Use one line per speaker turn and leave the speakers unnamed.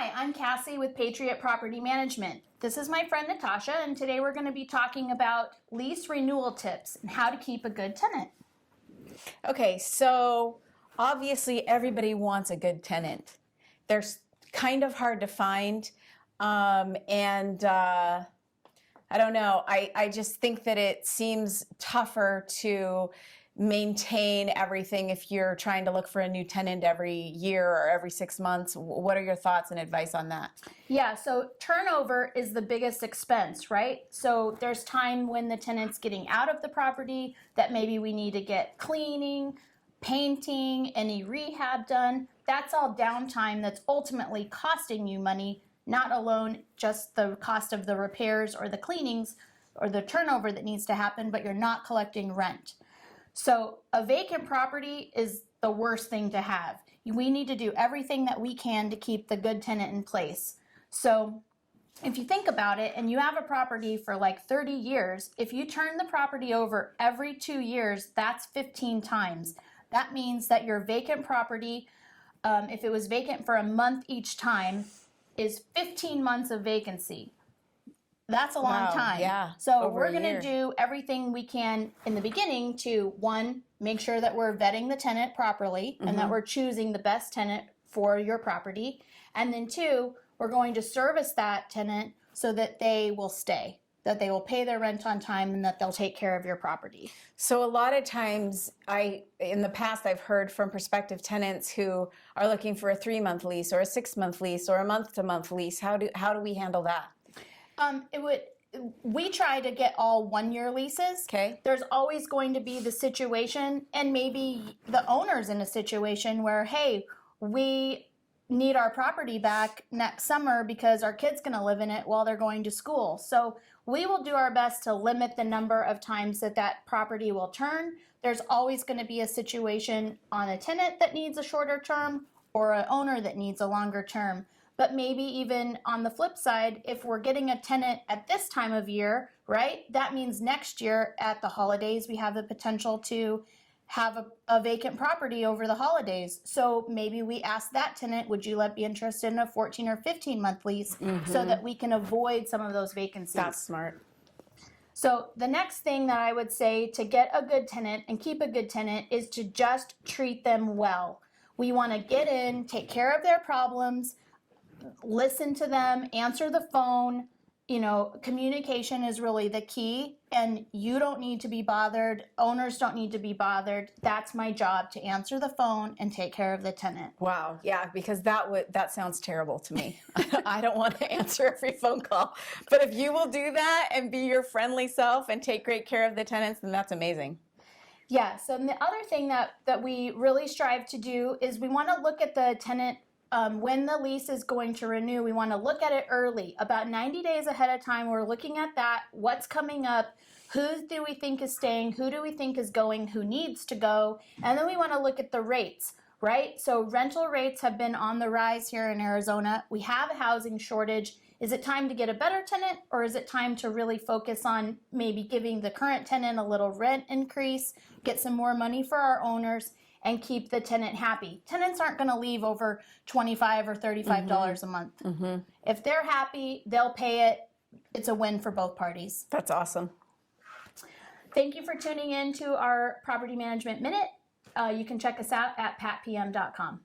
Hi, I'm Cassie with Patriot Property Management. This is my friend Natasha, and today we're going to be talking about lease renewal tips and how to keep a good tenant.
Okay, so obviously everybody wants a good tenant. They're kind of hard to find, I don't know. I just think that it seems tougher to maintain everything if you're trying to look for a new tenant every year or every 6 months. What are your thoughts and advice on that?
Yeah, so turnover is the biggest expense, right? So there's time when the tenant's getting out of the property that maybe we need to get cleaning, painting, any rehab done. That's all downtime that's ultimately costing you money, not alone just the cost of the repairs or the cleanings or the turnover that needs to happen, but you're not collecting rent. So a vacant property is the worst thing to have. We need to do everything that we can to keep the good tenant in place. So if you think about it and you have a property for like 30 years, if you turn the property over every 2 years, that's 15 times. That means that your vacant property, if it was vacant for a month each time, is 15 months of vacancy. That's a long time.
Yeah.
So we're going to do everything we can in the beginning to, one, make sure that we're vetting the tenant properly and that we're choosing the best tenant for your property. And then two, we're going to service that tenant so that they will stay, that they will pay their rent on time, and that they'll take care of your property.
So a lot of times, in the past, I've heard from prospective tenants who are looking for a 3-month lease or a 6-month lease or a month-to-month lease. How do we handle that?
We try to get all 1-year leases.
Okay.
There's always going to be the situation, and maybe the owner's in a situation where, hey, we need our property back next summer because our kid's going to live in it while they're going to school. So we will do our best to limit the number of times that property will turn. There's always going to be a situation on a tenant that needs a shorter term or an owner that needs a longer term. But maybe even on the flip side, if we're getting a tenant at this time of year, right, that means next year at the holidays, we have the potential to have a vacant property over the holidays. So maybe we ask that tenant, would you be interested in a 14 or 15-month lease so that we can avoid some of those vacancies?
That's smart.
So the next thing that I would say to get a good tenant and keep a good tenant is to just treat them well. We want to get in, take care of their problems, listen to them, answer the phone. You know, communication is really the key, and you don't need to be bothered. Owners don't need to be bothered. That's my job, to answer the phone and take care of the tenant.
Wow. Yeah, because that sounds terrible to me. I don't want to answer every phone call. But if you will do that and be your friendly self and take great care of the tenants, then that's amazing.
Yeah. So the other thing that we really strive to do is we want to look at the tenant when the lease is going to renew. We want to look at it early, about 90 days ahead of time. We're looking at that, what's coming up, who do we think is staying, who do we think is going, who needs to go, and then we want to look at the rates, right? So rental rates have been on the rise here in Arizona. We have a housing shortage. Is it time to get a better tenant, or is it time to really focus on maybe giving the current tenant a little rent increase, get some more money for our owners, and keep the tenant happy? Tenants aren't going to leave over $25 or $35 a month. If they're happy, they'll pay it. It's a win for both parties.
That's awesome.
Thank you for tuning in to our Property Management Minute. You can check us out at patpm.com.